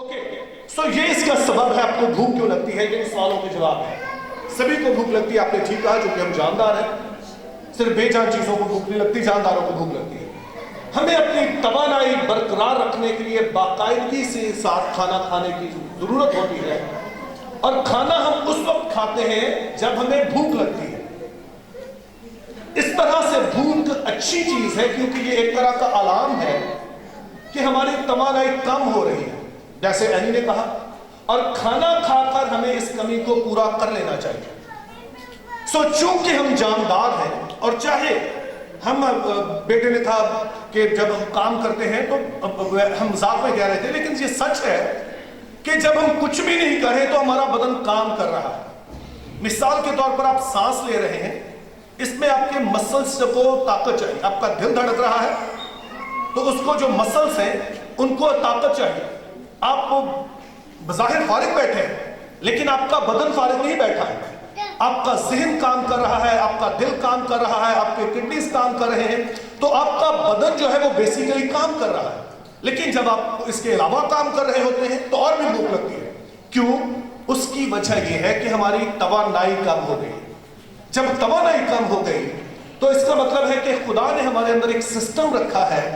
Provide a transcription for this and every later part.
سو یہ اس کا سبب ہے. آپ کو بھوک کیوں لگتی ہے؟ یہ سوالوں کے جواب ہے. سبھی کو بھوک لگتی ہے. آپ نے ٹھیک کہا, چونکہ ہم جاندار ہیں. صرف بے جان چیزوں کو بھوک نہیں لگتی, جانداروں کو بھوک لگتی ہے. ہمیں اپنی توانائی برقرار رکھنے کے لیے باقاعدگی سے ساتھ کھانا کھانے کی ضرورت ہوتی ہے, اور کھانا ہم اس وقت کھاتے ہیں جب ہمیں بھوک لگتی ہے. اس طرح سے بھوک اچھی چیز ہے, کیونکہ یہ ایک طرح کا الارم ہے کہ ہماری توانائی کم ہو رہی ہے, جیسے اینی نے کہا, اور کھانا کھا کر ہمیں اس کمی کو پورا کر لینا چاہیے. سو چونکہ ہم جاندار ہیں, اور چاہے ہم, بیٹے نے کہا کہ جب ہم کام کرتے ہیں تو ہم مذاق میں کہہ رہے تھے, لیکن یہ سچ ہے کہ جب ہم کچھ بھی نہیں کر رہے تو ہمارا بدن کام کر رہا ہے. مثال کے طور پر آپ سانس لے رہے ہیں, اس میں آپ کے مسلز کو طاقت چاہیے. آپ کا دل دھڑک رہا ہے تو اس کو جو مسلز ہیں ان کو طاقت چاہیے. آپ کو بظاہر فارغ بیٹھے ہیں, لیکن آپ کا بدن فارغ نہیں بیٹھا ہے. آپ کا ذہن کام کر رہا ہے, آپ کا دل کام کر رہا ہے, آپ کے کڈنیز کام کر رہے ہیں, تو آپ کا بدن جو ہے وہ بیسیکلی کام کر رہا ہے. لیکن جب آپ اس کے علاوہ کام کر رہے ہوتے ہیں تو اور بھی بھوک لگتی ہے. کیوں؟ اس کی وجہ یہ ہے کہ ہماری توانائی کم ہو گئی. جب توانائی کم ہو گئی تو اس کا مطلب ہے کہ خدا نے ہمارے اندر ایک سسٹم رکھا ہے,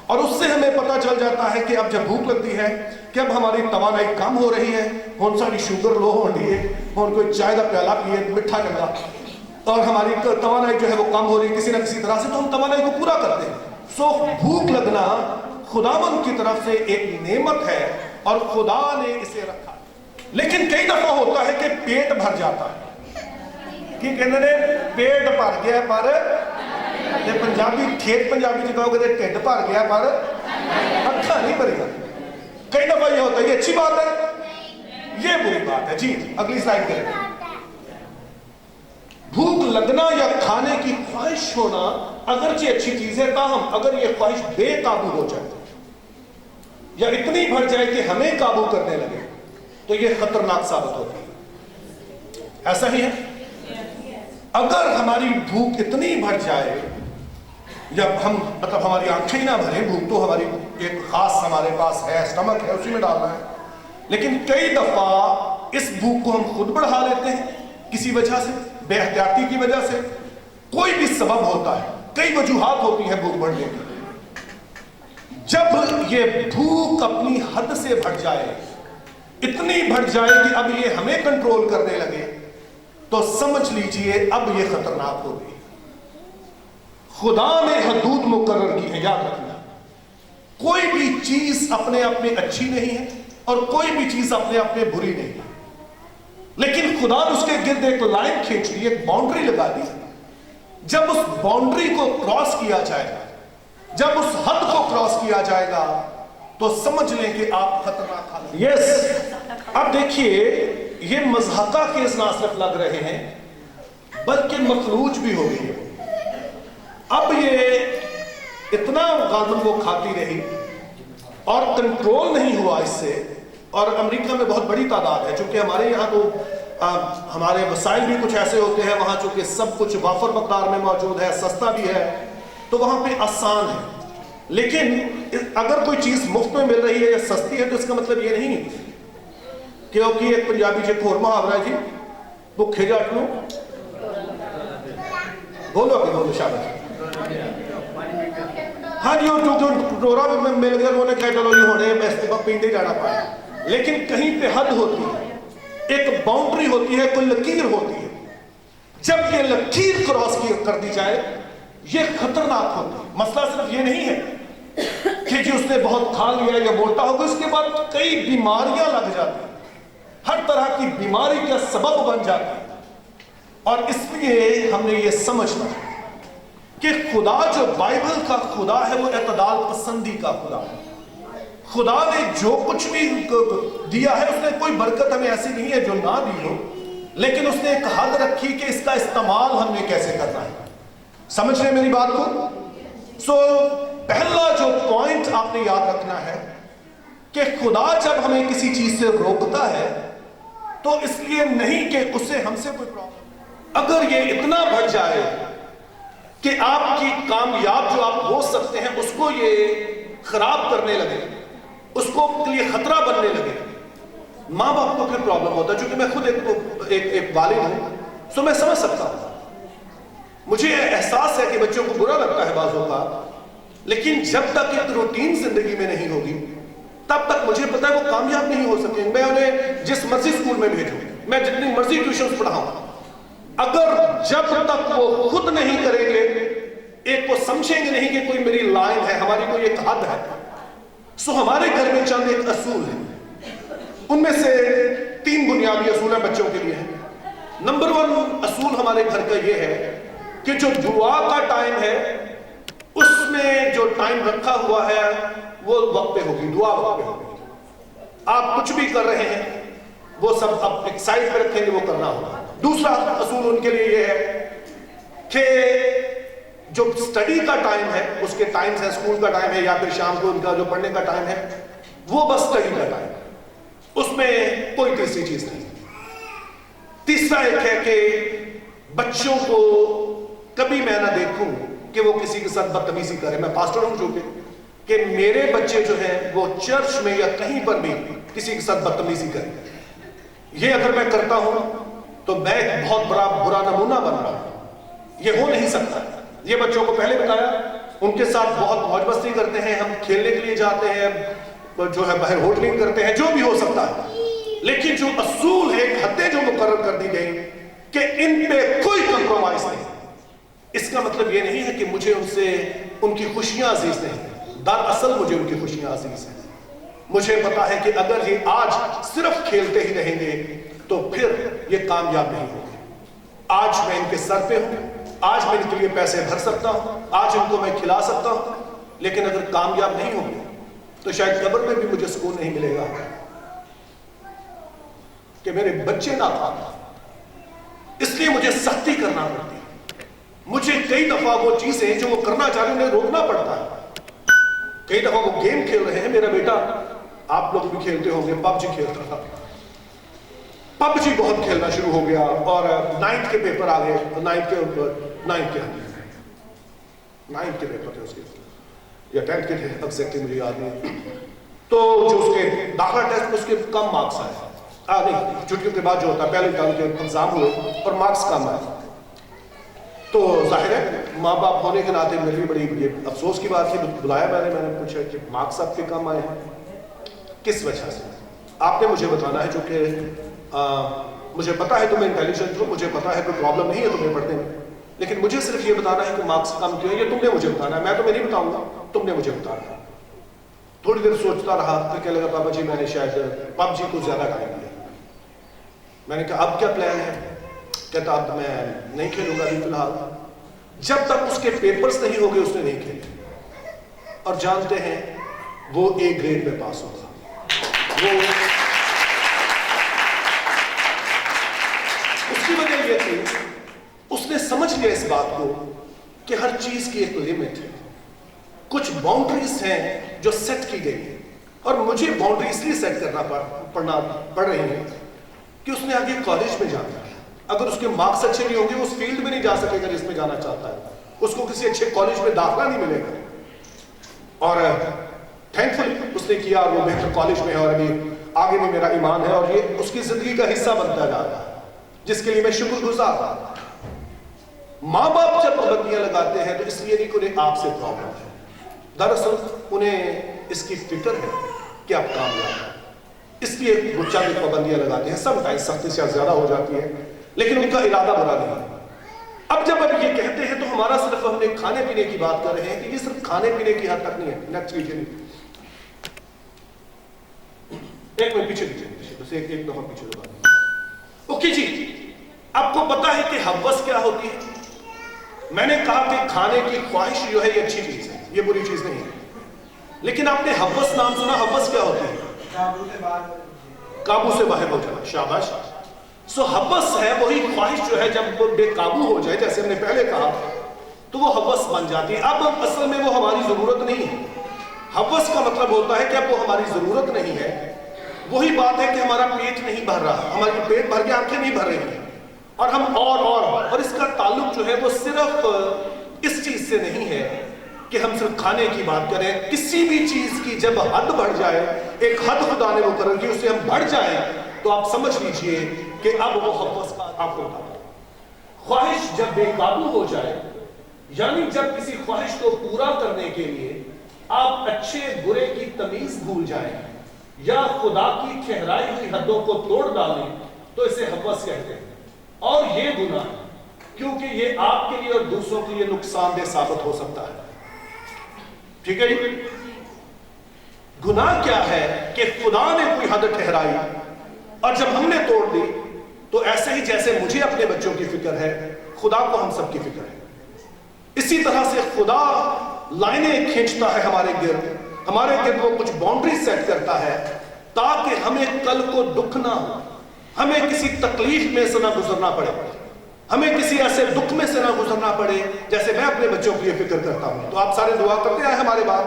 اور اس سے ہمیں پتہ چل جاتا ہے کہ اب جب بھوک لگتی ہے کہ اب ہماری توانائی کم ہو رہی ہے, ہون ساری شوگر لو ہو رہی ہے, ہون کوئی چائے کا پیالہ پیے مٹھا چنگا, اور ہماری توانائی جو ہے وہ کم ہو رہی ہے کسی نہ کسی طرح سے, تو ہم توانائی کو پورا کرتے ہیں. سو بھوک لگنا خداوند کی طرف سے ایک نعمت ہے, اور خدا نے اسے رکھا. لیکن کئی دفعہ ہوتا ہے کہ پیٹ بھر جاتا ہے. کہ کہنے نے پیٹ بھر گیا پر پنجابی ٹھیک پنجابی جو کہو گے ٹھڈ بھر گیا پر اکھا نہیں بھریا. کئی دفعہ یہ ہوتا ہے. یہ اچھی بات ہے, یہ بری بات ہے. جی اگلی سلائڈ کریں. بھوک لگنا یا کھانے کی خواہش ہونا اگرچہ اچھی چیز ہے, تاہم اگر یہ خواہش بے قابو ہو جائے یا اتنی بڑھ جائے کہ ہمیں قابو کرنے لگے تو یہ خطرناک ثابت ہوتی ہے. ایسا ہی ہے. اگر ہماری بھوک اتنی بڑھ جائے, یا ہم مطلب ہماری آنکھیں نہ بھریں, بھوک تو ہماری ایک خاص ہمارے پاس ہے, اسٹمک ہے, اسی میں ڈالنا ہے, لیکن کئی دفعہ اس بھوک کو ہم خود بڑھا لیتے ہیں کسی وجہ سے, بے احتیاطی کی وجہ سے. کوئی بھی سبب ہوتا ہے, کئی وجوہات ہوتی ہیں بھوک بڑھنے کی. جب یہ بھوک اپنی حد سے بڑھ جائے, اتنی بڑھ جائے کہ اب یہ ہمیں کنٹرول کرنے لگے, تو سمجھ لیجئے اب یہ خطرناک ہو گئی. خدا نے حدود مقرر کی ہے, یاد رکھنا. کوئی بھی چیز اپنے آپ میں اچھی نہیں ہے, اور کوئی بھی چیز اپنے آپ میں بری نہیں ہے, لیکن خدا نے اس کے گرد ایک لائن کھینچ لی, ایک باؤنڈری لگا دی. جب اس باؤنڈری کو کراس کیا جائے گا, جب اس حد کو کراس کیا جائے گا, تو سمجھ لیں کہ آپ خطرناک حالت. یس, اب دیکھیے یہ مضحکہ خیز نہ صرف لگ رہے ہیں بلکہ مفلوج بھی ہو گئی ہے. اب یہ اتنا غالباً وہ کھاتی رہی اور کنٹرول نہیں ہوا اس سے. اور امریکہ میں بہت بڑی تعداد ہے, چونکہ ہمارے یہاں تو ہمارے وسائل بھی کچھ ایسے ہوتے ہیں, وہاں چونکہ سب کچھ وافر مقدار میں موجود ہے, سستا بھی ہے, تو وہاں پہ آسان ہے. لیکن اگر کوئی چیز مفت میں مل رہی ہے یا سستی ہے تو اس کا مطلب یہ نہیں کیونکہ ایک پنجابی جو ایک اور محاورہ ہے جی, بھوکے جٹ نوں بولو کہ بولو شاباش. ہاں جی, جو ٹورا مل گیا انہوں نے کہا چلو یہ ہونے میں پیندے جانا پڑا. لیکن کہیں پہ حد ہوتی ہے, ایک باؤنڈری ہوتی ہے, کوئی لکیر ہوتی ہے. جب یہ لکیر کراس کر دی جائے یہ خطرناک ہوتا ہے. مسئلہ صرف یہ نہیں ہے کہ جی اس نے بہت کھا لیا یا موٹا ہوگا, اس کے بعد کئی بیماریاں لگ جاتی ہیں, ہر طرح کی بیماری کا سبب بن جاتی ہے. اور اس لیے ہم نے یہ سمجھنا کہ خدا جو بائبل کا خدا ہے وہ اعتدال پسندی کا خدا ہے. خدا نے جو کچھ بھی دیا ہے اس نے کوئی برکت ہمیں ایسی نہیں ہے جو نہ دی ہو, لیکن اس نے ایک حد رکھی کہ اس کا استعمال ہم نے کیسے کرنا ہے. سمجھ رہے میری بات کو؟ سو پہلا جو پوائنٹ آپ نے یاد رکھنا ہے کہ خدا جب ہمیں کسی چیز سے روکتا ہے تو اس لیے نہیں کہ اسے ہم سے کوئی پرابلم. اگر یہ اتنا بڑھ جائے کہ آپ کی کامیاب جو آپ ہو سکتے ہیں اس کو یہ خراب کرنے لگے, اس کو کے لیے خطرہ بننے لگے، ماں باپ کو پھر پرابلم ہوتا ہے. چونکہ میں خود ایک والد ہوں، سو میں سمجھ سکتا ہوں. مجھے احساس ہے کہ بچوں کو برا لگتا ہے بعضوں کا، لیکن جب تک ایک روٹین زندگی میں نہیں ہوگی تب تک مجھے پتا ہے وہ کامیاب نہیں ہو سکیں. میں انہیں جس مرضی اسکول میں بھیجوں، میں جتنی مرضی ٹیوشنز پڑھاؤں، اگر جب تک وہ خود نہیں کریں گے، ایک وہ سمجھیں گے نہیں کہ کوئی میری لائن ہے، ہماری کوئی ایک حد ہے. سو ہمارے گھر میں چند ایک اصول ہیں، ان میں سے 3 بنیادی اصول ہیں بچوں کے لیے ہیں. نمبر 1 اصول ہمارے گھر کا یہ ہے کہ جو دعا کا ٹائم ہے اس میں جو ٹائم رکھا ہوا ہے وہ وقت پہ ہوگی، دعا وقت پہ ہوگی. آپ کچھ بھی کر رہے ہیں وہ سب آپ ایک سائڈ پہ رکھیں گے، وہ کرنا ہوگا. دوسرا اصول ان کے لیے یہ ہے کہ جو سٹڈی کا ٹائم ہے، اس کے ٹائمز ہے، اسکول کا ٹائم ہے یا پھر شام کو ان کا جو پڑھنے کا ٹائم ہے، وہ بس سٹڈی کا ٹائم ہے، اس میں کوئی تیسری چیز نہیں. تیسرا ایک ہے کہ بچوں کو کبھی میں نہ دیکھوں کہ وہ کسی کے ساتھ بدتمیزی کرے. میں پاسٹر ہوں چونکہ کہ میرے بچے جو ہیں وہ چرچ میں یا کہیں پر بھی کسی کے ساتھ بدتمیزی کریں. یہ اگر میں کرتا ہوں تو میں ایک بہت برا نمونہ بن رہا ہوں. یہ ہو نہیں سکتا. یہ بچوں کو پہلے بتایا، ان کے ساتھ بہت موج مستی کرتے ہیں، ہم کھیلنے کے لیے جاتے ہیں، جو ہے باہر ہوٹلنگ کرتے ہیں، جو بھی ہو سکتا ہے. لیکن جو اصول ہے، حدیں جو مقرر کر دی گئی کہ ان پہ کوئی کمپرومائز نہیں. اس کا مطلب یہ نہیں ہے کہ مجھے ان سے ان کی خوشیاں عزیز نہیں. دراصل مجھے ان کی خوشیاں عزیز ہیں. مجھے پتا ہے کہ اگر یہ آج صرف کھیلتے ہی رہیں گے تو پھر یہ کامیاب نہیں ہوگے. آج میں ان کے سر پہ ہوں، آج میں ان کے لیے پیسے بھر سکتا ہوں، آج ان کو میں کھلا سکتا ہوں، لیکن اگر کامیاب نہیں ہوں گے تو شاید قبر میں بھی مجھے سکون نہیں ملے گا کہ میرے بچے ناکام. اس لیے مجھے سختی کرنا پڑتی ہے. مجھے کئی دفعہ وہ چیزیں جو وہ کرنا چاہ رہے ہیں انہیں روکنا پڑتا ہے. کئی دفعہ وہ گیم کھیل رہے ہیں، میرا بیٹا، آپ لوگ بھی کھیلتے ہوں گے، پب جی کھیلتا تھا. پب جی بہت کھیلنا شروع ہو گیا اور 9th کے پیپر آ گئے. 9th کے پیپر تھے اس کے یا 10th کے تھے، ایگزیکٹلی مجھے یاد نہیں. تو جو اس کے داخلہ ٹیسٹ اس کے کم مارکس آئے. نہیں، چھٹیوں کے بعد جو ہوتا ہے پہلے ٹرم کے ایگزام ہوئے اور مارکس کم آئے. تو ظاہر ہے ماں باپ ہونے کے ناطے میری بڑی افسوس کی بات تھی. بلایا میں نے پوچھا کہ مارکس آپ کے کم آئے ہیں، کس وجہ سے؟ آپ نے مجھے بتانا ہے، جو کہ مجھے پتا ہے تمہیں انٹیلیجنٹ ہو، مجھے پتا ہے کوئی پرابلم نہیں ہے تمہیں پڑھنے میں، لیکن مجھے صرف یہ بتانا ہے کہ مارکس کم کیوں ہے. یہ تم نے مجھے بتانا ہے، میں تمہیں نہیں بتاؤں گا، تم نے مجھے بتانا ہے. تھوڑی دیر سوچتا رہا، پھر کہنے لگا پاپا جی میں نے شاید پب جی کو زیادہ ٹائم دیا. میں نے کہا اب کیا پلان ہے؟ کہتا اب میں نہیں کھیلوں گا ابھی فی الحال. جب تک اس کے پیپرز نہیں ہو گئے اس نے نہیں کھیلے. اور جانتے ہیں وہ A گریڈ میں پاس ہوگا. وہ اس کی وجہ یہ تھی، اس نے سمجھ لیا اس بات کو کہ ہر چیز کی ایک لمٹ ہے. کچھ باؤنڈریز ہیں جو سیٹ کی گئی ہیں اور مجھے باؤنڈری اس لیے سیٹ کرنا پڑ رہی ہے کہ اس نے آگے کالج میں جانا ہے. اگر اس کے مارکس اچھے نہیں ہوں گے اس فیلڈ میں نہیں جا سکے گا جس میں جانا چاہتا ہے. اس کو کسی اچھے کالج میں داخلہ نہیں ملے گا. اور تھینکفلی اس نے کیا اور وہ بہتر کالج میں ہے اور ابھی آگے میں میرا ایمان ہے اور یہ اس کی زندگی کا حصہ بنتا جا رہا ہے، جس کے لیے میں شکر گزار رہا. ماں باپ جب پابندیاں لگاتے ہیں تو اس لیے نہیں کہ انہیں آپ سے پرابلم ہے، دراصل انہیں اس کی فکر ہے کہ آپ کامیاب ہیں. اس لیے وہ چند پابندیاں لگاتے ہیں. سم ٹائم سختی سے زیادہ ہو جاتی ہے لیکن ان کا ارادہ برا نہیں ہے. اب جب اب یہ کہتے ہیں تو ہمارا صرف ہم نے کھانے پینے کی بات کر رہے ہیں کہ یہ صرف کھانے پینے کی حد تک نہیں ہے. نیکسٹ ویڈیو ایک منٹ پیچھے بس ایک دفعہ پیچھے لگا. اوکے جی، آپ کو پتا ہے کہ ہوس کیا ہوتی ہے؟ میں نے کہا کہ کھانے کی خواہش جو ہے یہ اچھی چیز ہے، یہ بری چیز نہیں ہے. لیکن آپ نے ہوس نام سنا؟ ہوس کیا ہوتی ہے؟ قابو سے باہر ہو جانا. شاباش. سو ہوس ہے وہی خواہش جو ہے جب وہ بے قابو ہو جائے، جیسے ہم نے پہلے کہا، تو وہ ہوس بن جاتی ہے. اب اصل میں وہ ہماری ضرورت نہیں ہے. ہوس کا مطلب ہوتا ہے کہ اب وہ ہماری ضرورت نہیں ہے. وہی بات ہے کہ ہمارا پیٹ نہیں بھر رہا، ہماری پیٹ بھر کے آنکھیں نہیں بھر رہی ہیں اور ہم اور اس کا تعلق جو ہے وہ صرف اس چیز سے نہیں ہے کہ ہم صرف کھانے کی بات کریں. کسی بھی چیز کی جب حد بڑھ جائے, ایک حد خدا نے مقرر کی, اس سے ہم بڑھ جائیں, تو آپ سمجھ لیجئے کہ اب وہ حوث کا آپ کو ہوتا ہے. خواہش جب بے قابو ہو جائے, یعنی جب کسی خواہش کو پورا کرنے کے لیے آپ اچھے برے کی تمیز بھول جائیں یا خدا کی ٹھہرائی ہوئی حدوں کو توڑ ڈالیں, تو اسے ہوس کہتے ہیں. اور یہ گناہ ہے کیونکہ یہ آپ کے لیے اور دوسروں کے لیے نقصان دہ ثابت ہو سکتا ہے. ٹھیک ہے جی. گناہ کیا ہے کہ خدا نے کوئی حد ٹھہرائی اور جب ہم نے توڑ دی, تو ایسے ہی جیسے مجھے اپنے بچوں کی فکر ہے, خدا کو ہم سب کی فکر ہے. اسی طرح سے خدا لائنیں کھینچتا ہے ہمارے گرد وہ کچھ باؤنڈری سیٹ کرتا ہے تاکہ ہمیں کل کو دکھ نہ ہو, ہمیں کسی تکلیف میں سے نہ گزرنا پڑے, ہمیں کسی ایسے دکھ میں سے نہ گزرنا پڑے جیسے میں اپنے بچوں کی فکر کرتا ہوں. تو آپ سارے دعا کرتے ہیں ہمارے باپ,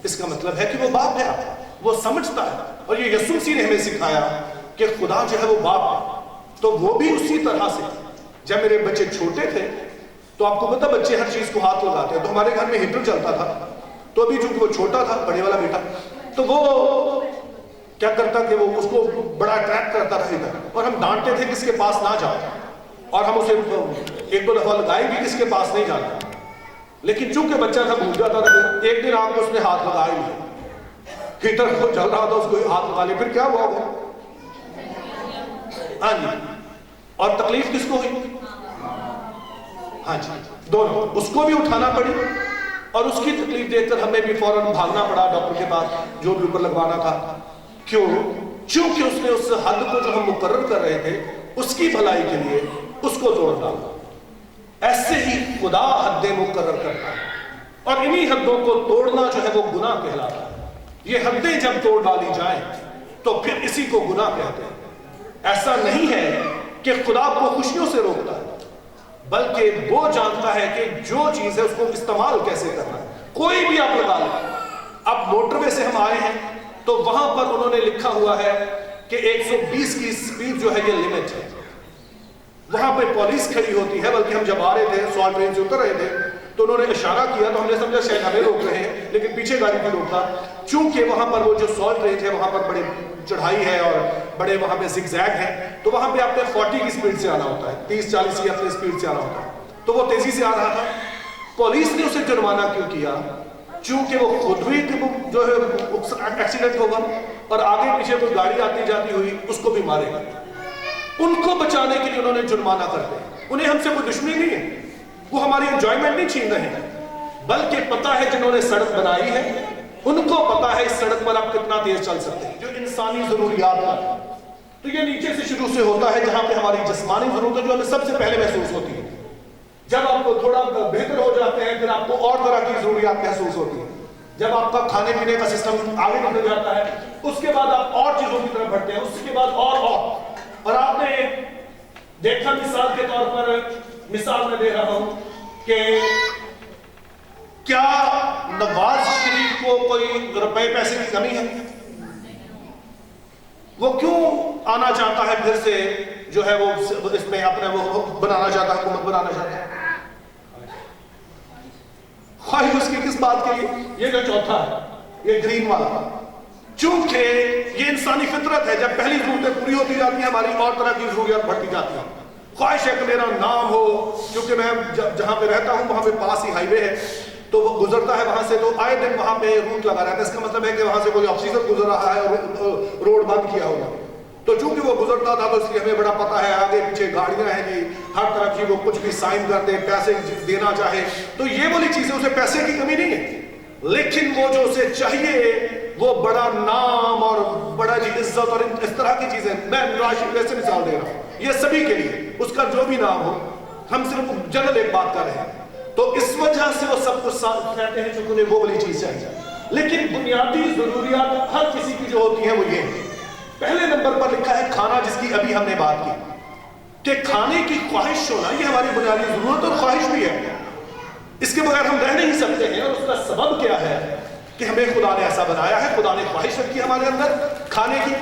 اس کا مطلب ہے کہ وہ باپ ہے, وہ سمجھتا ہے. اور یہ یسوع مسیح نے ہمیں سکھایا کہ خدا جو ہے وہ باپ ہے. تو وہ بھی اسی طرح سے, جب میرے بچے چھوٹے تھے تو آپ کو پتا بچے ہر چیز کو ہاتھ لگاتے ہیں, تو ہمارے گھر میں ہیٹر چلتا تھا, تو ابھی چونکہ وہ چھوٹا تھا, بڑے والا بیٹا, تو وہ کیا کرتا کہ وہ اس کو بڑا اٹریکٹ کرتا تھا ہیٹر, اور ہم ڈانٹتے تھے کس کے پاس نہ جاؤ, اور ہم اسے ایک دو دفعہ لگائی بھی کس کے پاس نہیں جانا. لیکن چونکہ بچہ تھا بھول جاتا تھا, ایک دن آپ کو اس نے ہاتھ لگا ہی لیا, ہیٹر کو چل رہا تھا, اس کو ہاتھ لگا لیا, پھر کیا ہوا وہ؟ ہاں جی. اور تکلیف کس کو ہوئی؟ ہاں جی, دونوں. اس کو بھی اٹھانا پڑی اور اس کی تکلیف دیکھ کر ہمیں بھی فوراً بھاگنا پڑا ڈاکٹر کے پاس, جو بھی اوپر لگوانا تھا. کیوں؟ چونکہ اس نے اس حد کو جو ہم مقرر کر رہے تھے اس کی بھلائی کے لیے اس کو توڑ ڈالا. ایسے ہی خدا حدیں مقرر کرتا ہے, اور انہی حدوں کو توڑنا جو ہے وہ گناہ کہلاتا ہے. یہ حدیں جب توڑ ڈالی جائیں تو پھر اسی کو گناہ کہتے ہیں. ایسا نہیں ہے کہ خدا کو خوشیوں سے روکتا ہے, بلکہ وہ جانتا ہے کہ جو چیز ہے اس کو استعمال کیسے کرنا ہے. کوئی بھی آپ لگا لیں, اب موٹر وے سے ہم آئے ہیں تو وہاں پر انہوں نے لکھا ہوا ہے کہ 120 کی سپیڈ جو ہے یہ لمٹ ہے. وہاں پہ پولیس کھڑی ہوتی ہے, بلکہ ہم جب آ رہے تھے سوال ٹرین سے اتر رہے تھے تو انہوں نے اشارہ کیا تو ہم نے سمجھا شاید ہمیں روک رہے ہیں, لیکن پیچھے گاڑی بھی روکا. چونکہ وہاں پر وہ جو سالٹ رینج ہے وہاں پر بڑے چڑھائی ہے اور بڑے وہاں پہ زگ زیگ ہے, تو وہاں پہ آپ نے 40 کی سپیڈ سے آنا ہوتا ہے, 30-40 کی اپنے سپیڈ سے آنا ہوتا ہے. تو وہ تیزی سے آ رہا تھا. پولیس نے اسے جرمانہ کیوں کیا؟ چونکہ وہ خود بھی جو ہے ایکسیڈنٹ ہوگا اور آگے پیچھے کوئی گاڑی آتی جاتی ہوئی اس کو بھی مارے گا. ان کو بچانے کے لیے انہوں نے جرمانہ کرتے ہیں. انہیں ہم سے کوئی دشمنی نہیں ہے, وہ ہماری انجوائمنٹ نہیں چھین رہے ہیں, بلکہ پتہ ہے جنہوں نے سڑک بنائی ہے ان کو پتہ ہے اس سڑک پر آپ کتنا تیز چل سکتے ہیں. جو انسانی ضروریات ہے تو یہ نیچے سے شروع سے ہوتا ہے, جہاں پہ ہماری جسمانی ضرورتیں جو ہمیں سب سے پہلے محسوس ہوتی ہے. جب آپ کو تھوڑا بہتر ہو جاتے ہیں پھر آپ کو اور طرح کی ضروریات محسوس ہوتی ہیں. جب آپ کا کھانے پینے کا سسٹم آگے بڑھ جاتا ہے اس کے بعد آپ اور چیزوں کی طرف بڑھتے ہیں, اس کے بعد اور آپ نے دیکھا, مثال کے طور پر مثال میں دے رہا ہوں کہ کیا نواز شریف کو کوئی روپے پیسے کی کمی ہے؟ وہ کیوں آنا چاہتا ہے پھر سے جو ہے وہ اس میں اپنے وہ بنانا چاہتا ہے, حکومت بنانا چاہتا ہے؟ خواہش اس کی کس بات کے لیے؟ یہ جو چوتھا ہے, یہ گرین والا, چونکہ یہ انسانی فطرت ہے, جب پہلی ضرورتیں پوری ہوتی جاتی ہیں ہماری اور طرح کی ضروریات بڑھتی جاتی ہیں. خواہش ہے کہ میرا نام ہو, کیونکہ میں جہاں پہ رہتا ہوں وہاں پہ پاس ہی ہائی وے ہے, تو وہ گزرتا ہے وہاں سے, تو آئے دن وہاں پہ روٹ لگا رہتا ہے. اس کا مطلب ہے کہ وہاں سے کوئی آفیسر گزر رہا ہے اور روڈ بند کیا ہوگا. تو چونکہ وہ گزرتا تھا تو اس لیے ہمیں بڑا پتہ ہے آگے پیچھے گاڑیاں ہیں جی, ہر طرف کی, وہ کچھ بھی سائن کر دے, پیسے دینا چاہے, تو یہ والی چیزیں اسے پیسے کی کمی نہیں ہے, لیکن وہ جو اسے چاہیے وہ بڑا نام اور بڑا جی عزت اور اس طرح کی چیزیں. میں ویسے مثال دے رہا ہوں, یہ سبھی کے لیے, اس کا جو بھی نام ہو, ہم صرف جنرل ایک بات کر رہے ہیں. تو اس وجہ سے وہ سب کچھ کہتے ہیں چونکہ انہیں وہ والی چیز چاہیے. لیکن بنیادی ضروریات ہر کسی کی جو ہوتی ہیں وہ یہ ہے. پہلے نمبر پر لکھا ہے کھانا, جس کی ابھی ہم نے بات کی کہ کھانے کی خواہش ہونا یہ ہماری بنیادی ضرورت اور خواہش بھی ہے. اس کے بغیر ہم رہ نہیں سکتے ہیں, اور اس کا سبب کیا ہے کہ ہمیں خدا نے ایسا بنایا ہے, خدا نے خواہش رکھی ہے ہمارے اندر کھانے کی.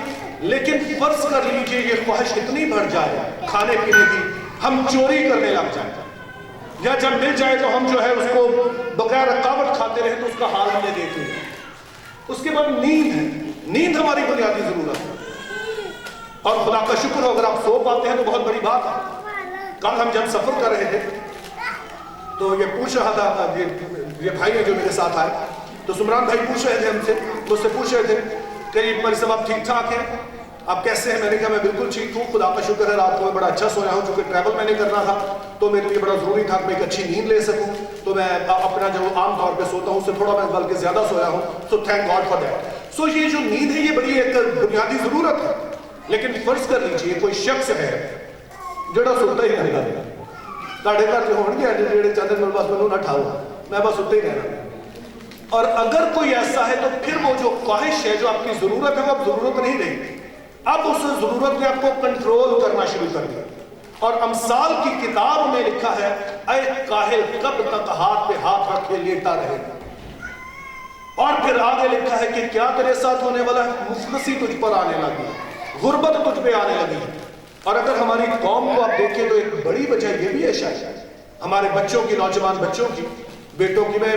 لیکن فرض کر لیجئے یہ خواہش اتنی بڑھ جائے کھانے پینے کی, ہم چوری کرنے لگ جائیں. یا جب مل جائے تو ہم جو ہے اس کو بغیر رکاوٹ کھاتے رہے تو اس کا حال ہم نے دیکھ لیا. اس کے بعد نیند ہے. نیند ہماری بنیادی ضرورت ہے, اور خدا کا شکر ہو اگر آپ سو پاتے ہیں تو بہت بڑی بات ہے. کل ہم جب سفر کر رہے تھے تو یہ پوچھ رہا تھا, یہ بھائی ہے جو میرے ساتھ آئے, تو سمران بھائی پوچھ رہے تھے ہم سے, مجھ سے پوچھ رہے تھے کہ مولوی صاحب آپ ٹھیک ٹھاک ہیں, آپ کیسے ہیں؟ میں نے کہا میں بالکل ٹھیک ہوں, خدا کا شکر ہے, رات کو میں بڑا اچھا سویا ہوں. چونکہ ٹریول میں نے کرنا تھا تو میرے لیے بڑا ضروری تھا کہ میں ایک اچھی نیند لے سکوں, تو میں اپنا جو عام طور پہ سوتا ہوں اس سے تھوڑا میں بلکہ زیادہ سویا ہوں. So thank God for that. So یہ جو نیند ہے یہ بڑی ایک بنیادی ضرورت ہے. لیکن فرض کر لیجئے کوئی شخص ہے جڑا سوتا ہی نہیں رہتا. تاڑے گھر جو ہون گے جڑے چاہتے ہیں بس میں نہ ٹھاؤ, میں بس سوتا ہی رہنا. اور اگر کوئی ایسا ہے تو پھر وہ جو خواہش ہے جو آپ کی ضرورت ہے وہ اب ضرورت نہیں رہی, اب اس ضرورت نے آپ کو کنٹرول کرنا شروع کر دیا. اور امثال کی کتاب میں لکھا ہے اے کاہل کب تک ہاتھ پہ ہاتھ رکھے لیٹا رہے گا. اور پھر آگے لکھا ہے کہ کیا تیرے ساتھ ہونے والا ہے, مفلسی تجھ پر آنے لگی, غربت تجھ پہ آنے لگی. اور اگر ہماری قوم کو آپ دیکھیں تو ایک بڑی وجہ یہ بھی ہے شاید ہمارے بچوں کی, نوجوان بچوں کی, بیٹوں کی میں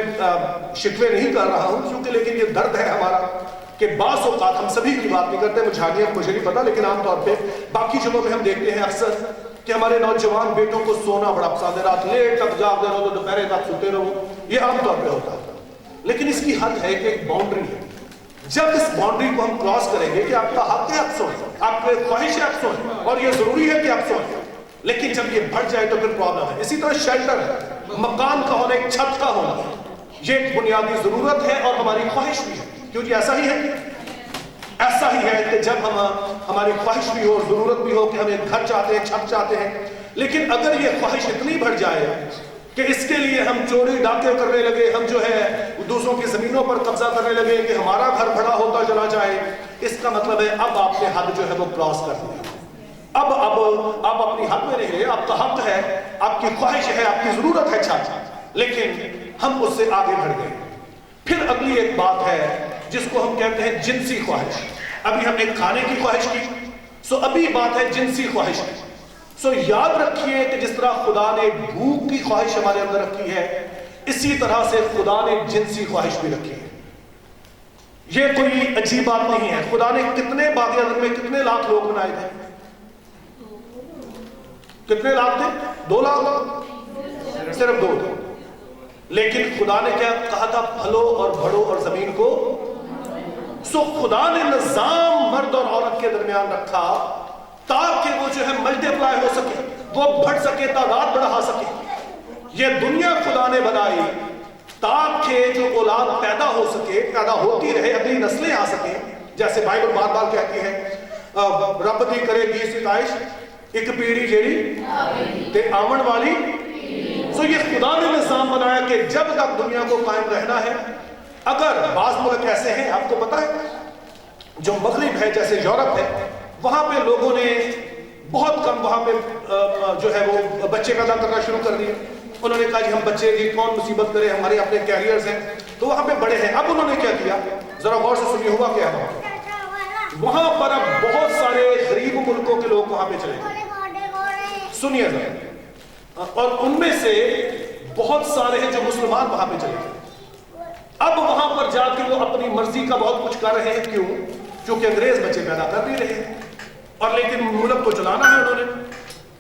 شکوے نہیں کر رہا ہوں کیونکہ لیکن یہ درد ہے ہمارا کہ بعض اوقات ہم سبھی کی بات نہیں کرتے, مجھے نہیں پتا, لیکن عام طور پہ باقی جگہوں میں ہم دیکھتے ہیں اکثر کہ ہمارے نوجوان بیٹوں کو سونا بڑا پسند ہے, رات لیٹ تک جاگتے رہو تو دوپہر تک سوتے رہو, یہ عام طور پہ ہوتا ہے. لیکن اس کی حد ہے کہ ایک باؤنڈری ہے. جب اس باؤنڈری کو ہم کراس کریں گے کہ آپ کا حق ہے آپ سوئیں, آپ کی خواہش ہے آپ سوئیں, اور یہ ضروری ہے کہ آپ سوئیں, لیکن جب یہ بڑھ جائے تو پھر پرابلم ہے. اسی طرح شیلٹر ہے, مکان کا ہونا, ایک چھت کا ہونا, یہ ایک بنیادی ضرورت ہے اور ہماری خواہش بھی ہے. کیوں جی ایسا ہی ہے, ایسا ہی ہے کہ جب ہماری خواہش بھی ہو اور ضرورت بھی ہو کہ ہم ایک گھر چاہتے ہیں, چھت چاہتے ہیں, لیکن اگر یہ خواہش اتنی بڑھ جائے کہ اس کے لیے ہم چوری ڈاکے کرنے لگے, ہم جو ہے دوسروں کی زمینوں پر قبضہ کرنے لگے کہ ہمارا گھر بڑا ہوتا چلا جائے, اس کا مطلب ہے اب آپ نے حد جو ہے وہ کراس کر دی. اب آپ اپنی حد میں نہیں رہے, آپ کا حق ہے, آپ کی خواہش ہے, آپ کی ضرورت ہے چھت, لیکن ہم اس سے آگے بڑھ گئے. پھر اگلی ایک بات ہے جس کو ہم کہتے ہیں جنسی خواہش. ابھی ہم نے کھانے کی خواہش کی, سو ابھی بات ہے جنسی خواہش کی. سو یاد رکھیے کہ جس طرح خدا نے بھوک کی خواہش ہمارے اندر رکھی ہے, اسی طرح سے خدا نے جنسی خواہش بھی رکھی ہے. یہ کوئی عجیب بات نہیں ہے. خدا نے کتنے باغ عدن میں کتنے لاکھ لوگ بنائے تھے, کتنے لاکھ تھے, 2 لاکھ, صرف 2 تھے. لیکن خدا نے کیا کہا تھا, پھلو اور بڑھو اور زمین کو. سو خدا نے نظام مرد اور عورت کے درمیان رکھا تاکہ وہ جو ہے ملٹی پلائی ہو سکے, وہ بڑھ سکے, تعداد بڑھا سکے. یہ دنیا خدا نے بنائی تاکہ جو اولاد پیدا ہو سکے, پیدا ہوتی رہے, اگلی نسلیں آ سکیں. جیسے بائبل بار بار کہتی ہے رب دی کرے گی ستائش ایک پیڑھی جیڑی تے آمن والی. سو یہ خدا نے نظام بنایا کہ جب تک دنیا کو قائم رہنا ہے, اگر بعض ملک ایسے ہیں آپ کو پتا ہے جو مغرب ہے جیسے یورپ ہے, وہاں پہ لوگوں نے بہت کم وہاں پہ جو ہے وہ بچے پیدا کرنا شروع کر دیے. انہوں نے کہا جی ہم بچے کی کون مصیبت کرے, ہمارے اپنے کیریئرز ہیں, تو وہاں پہ بڑے ہیں. اب انہوں نے کیا کیا, ذرا غور سے سنیے ہوا کیا ہے. وہاں پر اب بہت سارے غریب ملکوں کے لوگ وہاں پہ چلے گئے, سنیے ذرا, اور ان میں سے بہت سارے ہیں جو مسلمان وہاں پہ چلے گئے. اب وہاں پر جا کے وہ اپنی مرضی کا بہت کچھ کر رہے ہیں. کیوں؟ کیونکہ انگریز بچے پیدا کر نہیں رہے ہیں, اور لیکن ملک کو چلانا ہے انہوں نے.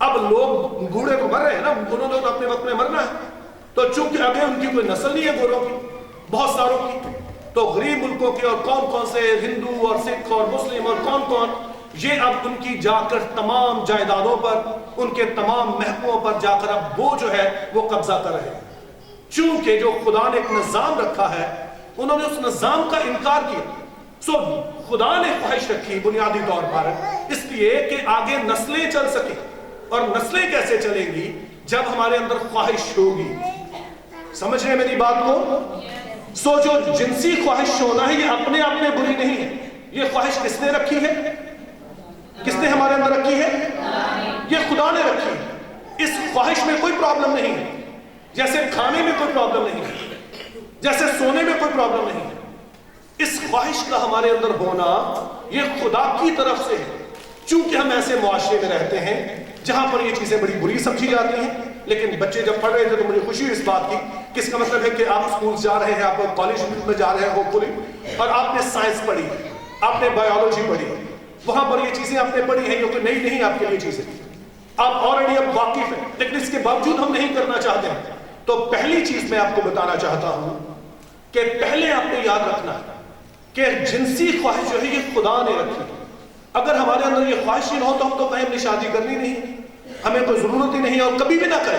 اب لوگ بوڑھے تو مر رہے ہیں نا, انہوں نے تو اپنے وقت میں مرنا ہے. تو چونکہ ابھی ان کی کوئی نسل نہیں ہے گوروں کی, بہت ساروں کی, تو غریب ملکوں کے اور کون کون سے ہندو اور سکھ اور مسلم اور کون کون, یہ اب ان کی جا کر تمام جائیدادوں پر, ان کے تمام محکموں پر جا کر اب وہ جو ہے وہ قبضہ کر رہے ہیں. چونکہ جو خدا نے ایک نظام رکھا ہے انہوں نے اس نظام کا انکار کیا. سو خدا نے خواہش رکھی بنیادی طور پر اس لیے کہ آگے نسلیں چل سکیں. اور نسلیں کیسے چلیں گی؟ جب ہمارے اندر خواہش ہوگی. سمجھ رہے ہیں میری بات کو؟ سو جو جنسی خواہش ہونا ہے یہ اپنے آپ میں بری نہیں ہے. یہ خواہش کس نے رکھی ہے؟ کس نے ہمارے اندر رکھی ہے؟ یہ خدا نے رکھی ہے. اس خواہش میں کوئی پرابلم نہیں ہے. جیسے کھانے میں کوئی پرابلم نہیں ہے, جیسے سونے میں کوئی پرابلم نہیں ہے. اس خواہش کا ہمارے اندر ہونا یہ خدا کی طرف سے ہے. چونکہ ہم ایسے معاشرے میں رہتے ہیں جہاں پر یہ چیزیں بڑی بری سمجھی جاتی ہیں، لیکن بچے جب پڑھ رہے تھے تو مجھے خوشی اس بات کی کہ اس کا مطلب ہے کہ آپ اسکول جا رہے ہیں، آپ کالج میں جا رہے ہیں ہوپفلی، اور آپ نے سائنس پڑھی، آپ نے بایولوجی پڑھی، وہاں پر یہ چیزیں آپ نے پڑھی ہیں جو کہ نئی نہیں آپ کے لیے چیزیں، آپ آلریڈی اب واقف ہیں، لیکن اس کے باوجود ہم نہیں کرنا چاہتے ہیں۔ تو پہلی چیز میں آپ کو بتانا چاہتا ہوں کہ پہلے آپ نے یاد رکھنا ہے کہ جنسی خواہش جو ہے یہ خدا نے رکھی ہے۔ اگر ہمارے اندر یہ خواہش ہی نہ ہو تو ہم تو کہیں اپنی شادی کرنی نہیں، ہمیں کوئی ضرورت ہی نہیں اور کبھی بھی نہ کریں۔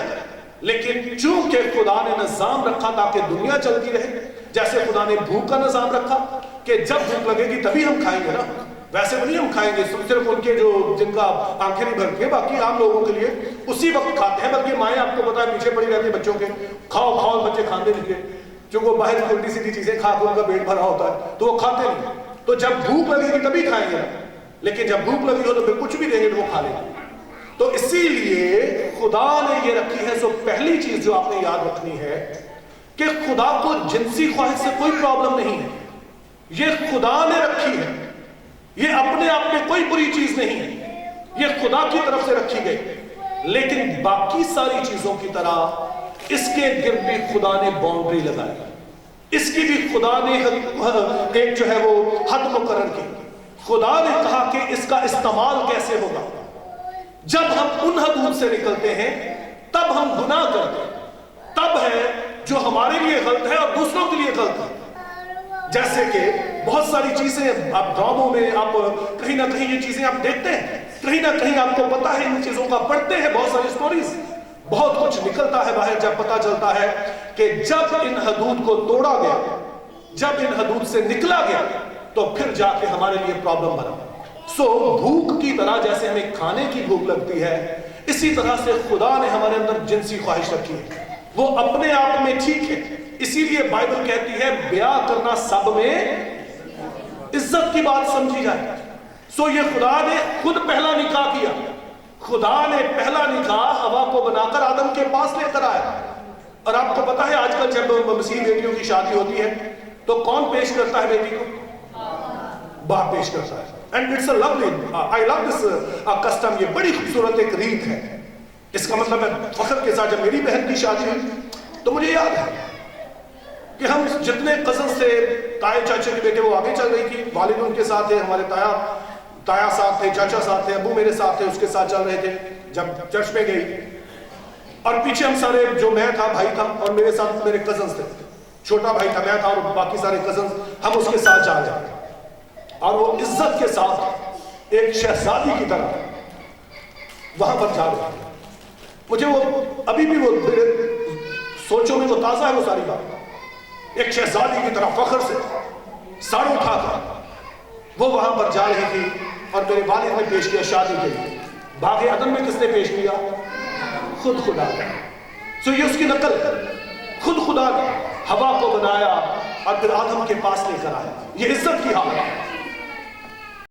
لیکن چونکہ خدا نے نظام رکھا تاکہ دنیا چلتی رہے، جیسے خدا نے بھوک کا نظام رکھا کہ جب بھوک لگے گی تبھی ہم کھائیں گے نا، ویسے نہیں ہم کھائیں گے صرف ان کے جو جن کا آنکھیں نہیں بھرتی ہیں، باقی عام لوگوں کے لیے اسی وقت کھاتے ہیں، بلکہ مائیں آپ کو پتا ہے پیچھے پڑی رہتی ہیں بچوں کے، کھاؤ کھاؤ بچے کھانے نہیں گے، چونکہ وہ باہر الٹی سیدھی چیزیں کھا کے ان کا پیٹ بھرا ہوتا ہے تو وہ کھاتے نہیں۔ تو جب بھوک لگے گی تبھی کھائیں گے، لیکن جب بھوک لگی ہو تو پھر کچھ بھی دیں گے تو وہ کھا لیں گے۔ تو اسی لیے خدا نے یہ رکھی ہے، سو پہلی چیز جو آپ نے یاد رکھنی ہے کہ خدا کو جنسی خواہش سے کوئی پرابلم نہیں ہے، یہ خدا نے رکھی ہے، یہ اپنے آپ میں کوئی بری چیز نہیں ہے، یہ خدا کی طرف سے رکھی گئی۔ لیکن باقی ساری چیزوں کی طرح اس کے گرد بھی خدا نے باؤنڈری لگائی، اس کی بھی خدا نے ایک جو ہے وہ حد مقرر کی۔ خدا نے کہا کہ اس کا استعمال کیسے ہوگا۔ جب ہم ان حدود سے نکلتے ہیں تب ہم گناہ کرتے ہیں، تب ہے جو ہمارے لیے غلط ہے اور دوسروں کے لیے غلط ہے۔ جیسے کہ بہت ساری چیزیں آپ ڈراموں میں آپ کہیں نہ کہیں یہ چیزیں آپ دیکھتے ہیں، کہیں نہ کہیں آپ کو پتا ہے ان چیزوں کا، پڑھتے ہیں بہت ساری سٹوریز، بہت کچھ نکلتا ہے باہر جب پتا چلتا ہے کہ جب ان حدود کو توڑا گیا، جب ان حدود سے نکلا گیا تو پھر جا کے ہمارے لیے پرابلم بنا۔ سو بھوک کی طرح جیسے ہمیں کھانے کی بھوک لگتی ہے، اسی طرح سے خدا نے ہمارے اندر جنسی خواہش رکھی ہے، وہ اپنے آپ میں ٹھیک ہے۔ اسی لیے بائبل کہتی ہے بیاہ کرنا سب میں عزت کی بات سمجھی جائے۔ سو یہ خدا نے خود پہلا نکاح کیا، خدا نے پہلا نکاح ہوا کو بنا کر آدم کے پاس لے کر آیا۔ اور آپ کو پتا ہے آج کل جب مسیح بیٹیوں کی شادی ہوتی ہے تو کون پیش کرتا ہے بیٹی کو؟ باپ پیش کرتا ہے۔ And it's a lovely, I love this custom، یہ بڑی خوبصورت ایک ریت ہے۔ اس کا مطلب ہے فخر کے ساتھ جب میری بہن کی شادی ہوئی تو مجھے یاد ہے کہ ہم جتنے کزن تھے، تائے چاچے کے بیٹے وہ آگے چل رہی تھی، والد ان کے ساتھ تھے، ہمارے تایا ساتھ تھے، چاچا ساتھ تھے، ابو میرے ساتھ تھے، اس کے ساتھ چل رہے تھے جب چرچ میں گئی، اور پیچھے ہم سارے جو میں تھا، بھائی تھا، اور میرے ساتھ میرے کزنز تھے، چھوٹا بھائی تھا، میں تھا، اور باقی سارے کزنز ہم اس کے ساتھ جا رہے تھے۔ اور وہ عزت کے ساتھ ایک شہزادی کی طرح وہاں پر جا رہے تھے۔ مجھے وہ ابھی بھی وہ میرے سوچوں میں وہ تازہ ہے وہ ساری بات۔ ایک شہزادی کی طرح فخر سے سر اٹھا کر وہ وہاں پر جا رہی تھی، اور میرے والد نے پیش کیا شادی کے لیے۔ باغ عدن میں کس نے پیش کیا؟ خود خدا نے۔ سو یہ اس کی نقل ہے، خود خدا نے ہوا کو بنایا اور پھر آدم کے پاس لے کر آیا۔ یہ عزت کی حالت ہے۔